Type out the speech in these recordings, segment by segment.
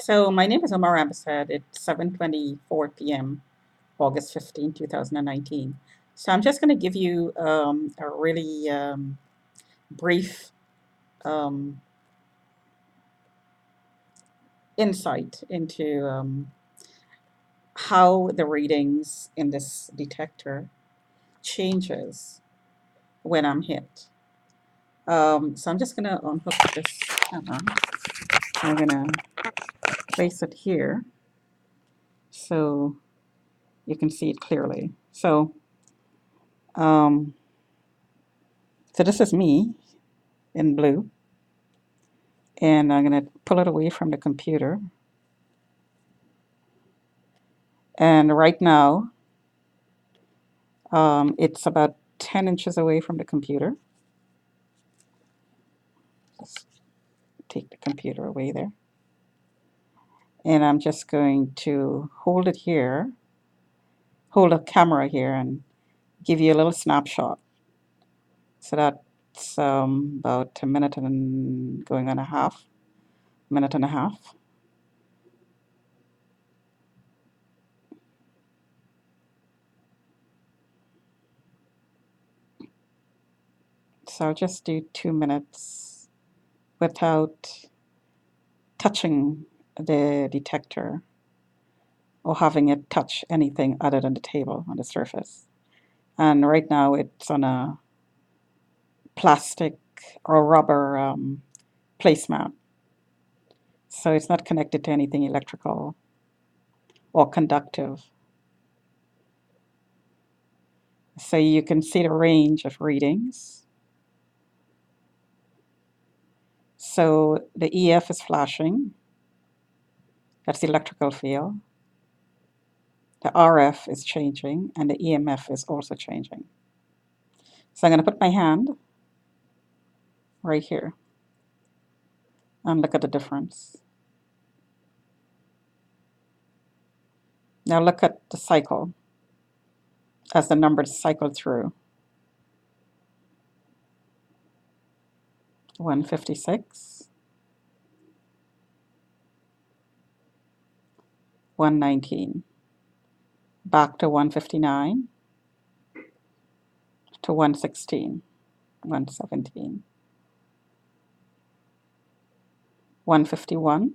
So my name is Omar Ampersad. It's 7:24 p.m., August 15, 2019. So I'm just going to give you a really brief um, insight into how the readings in this detector changes when I'm hit. So I'm just going to unhook this camera. I'm going to place it here so you can see it clearly. Um, so this is me in blue. And I'm going to pull it away from the computer. And right now, it's about 10 inches away from the computer. Just take the computer away there. And I'm just going to hold it here, hold a camera here, and give you a little snapshot. So that's about a minute and going on a half, minute and a half. So I'll just do 2 minutes without touching the detector or having it touch anything other than the table on the surface. And right now it's on a plastic or rubber placemat. So it's not connected to anything electrical or conductive. So you can see the range of readings. So the EF is flashing. That's the electrical field. The RF is changing and the EMF is also changing. So I'm going to put my hand right here and look at the difference. Now look at the cycle as the numbers cycle through. 156, 119, back to 159, to 116, 117, 151,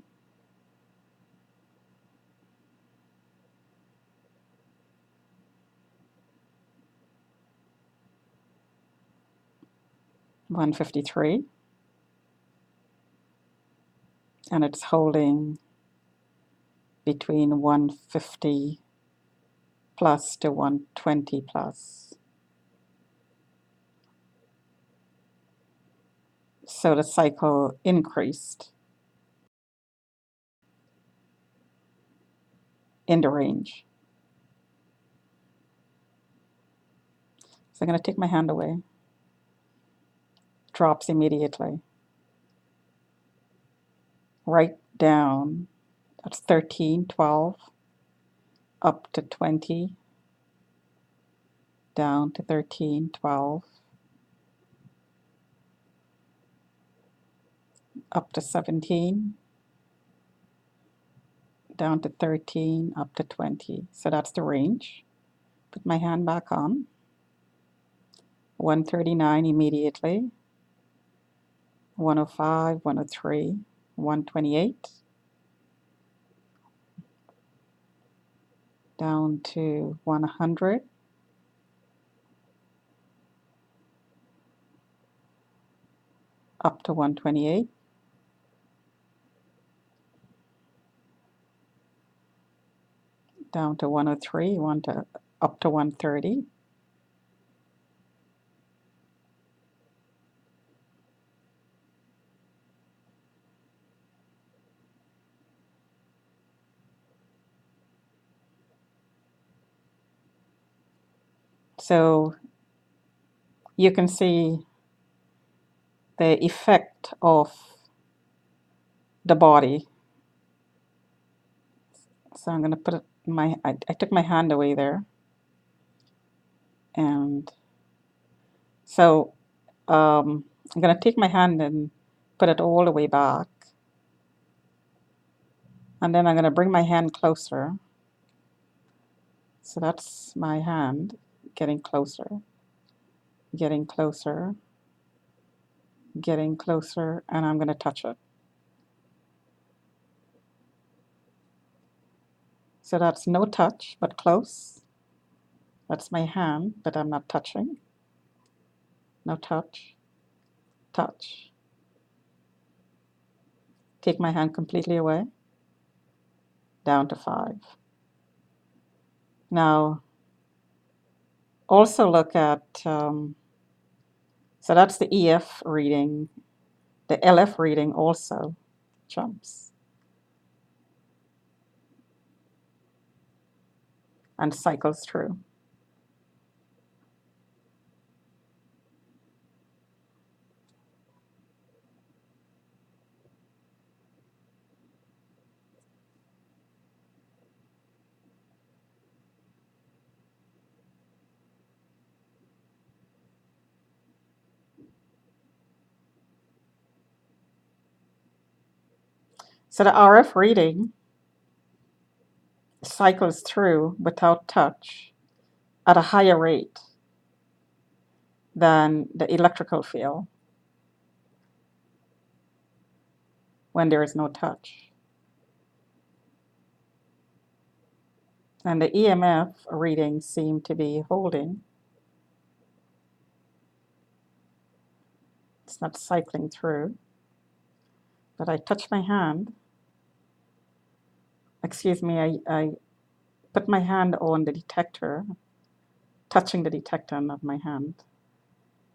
153, and it's holding between 150 plus to 120 plus. So the cycle increased in the range. So I'm going to take my hand away. Drops immediately. Right down. That's 13, 12, up to 20, down to 13, 12, up to 17, down to 13, up to 20. So that's the range. Put my hand back on. 139 immediately. 105, 103, 128. Down to 100. Up to 128. Down to 103, up to 130. So you can see the effect of the body. So I'm going to put it I took my hand away there. And so I'm going to take my hand and put it all the way back. And then I'm going to bring my hand closer. So that's my hand getting closer, getting closer, getting closer, and I'm going to touch it. So that's no touch, but close. That's my hand, but I'm not touching. No touch, touch. Take my hand completely away, down to 5. Now, also look at, so that's the EF reading. The LF reading also jumps and cycles through. So the RF reading cycles through without touch at a higher rate than the electrical field when there is no touch. And the EMF readings seem to be holding. It's not cycling through. But I touch my hand. Excuse me, I put my hand on the detector, touching the detector of my hand.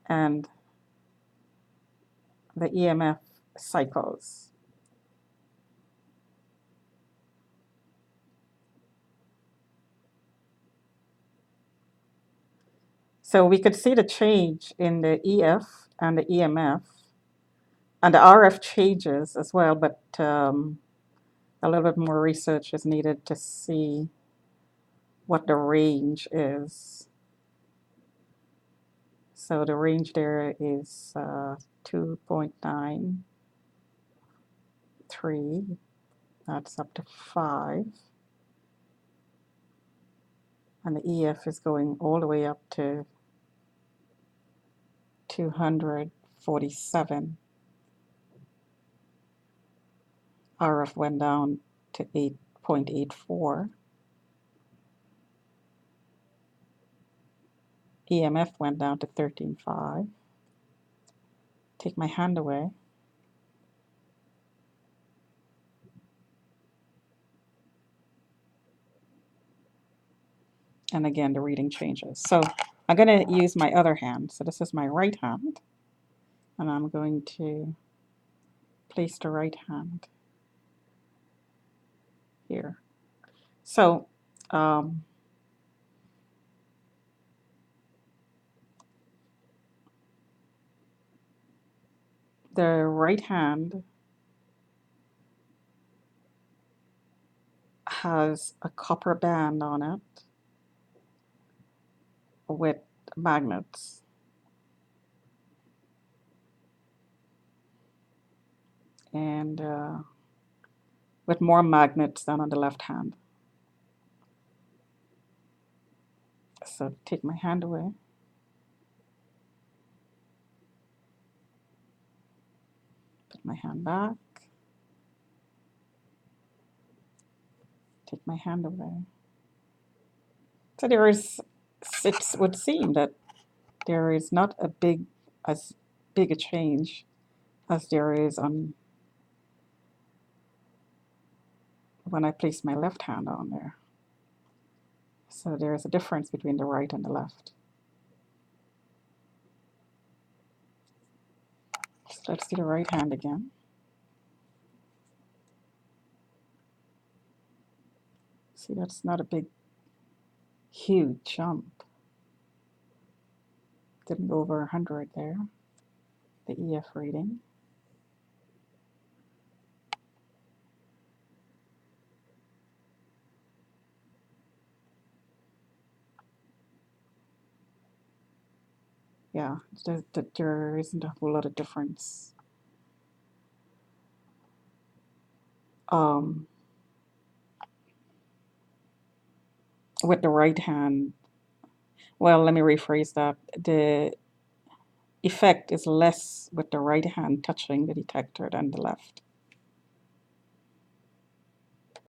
And the EMF cycles. So we could see the change in the EF and the EMF, and the RF changes as well, but a little bit more research is needed to see what the range is. So the range there is 2.93, that's up to 5. And the EF is going all the way up to 247. RF went down to 8.84. EMF went down to 13.5. Take my hand away. And again, the reading changes. So I'm going to use my other hand. So this is my right hand. And I'm going to place the right hand here. So the right hand has a copper band on it with magnets. And with more magnets than on the left hand. So take my hand away. Put my hand back. Take my hand away. So there is, it would seem that there is not as big a change as there is on when I place my left hand on there. So there is a difference between the right and the left. So let's do the right hand again. See, that's not a big, huge jump. Didn't go over 100 there, the EF reading. Yeah, there isn't a whole lot of difference. Um, with the right hand. Well, let me rephrase that. The effect is less with the right hand touching the detector than the left.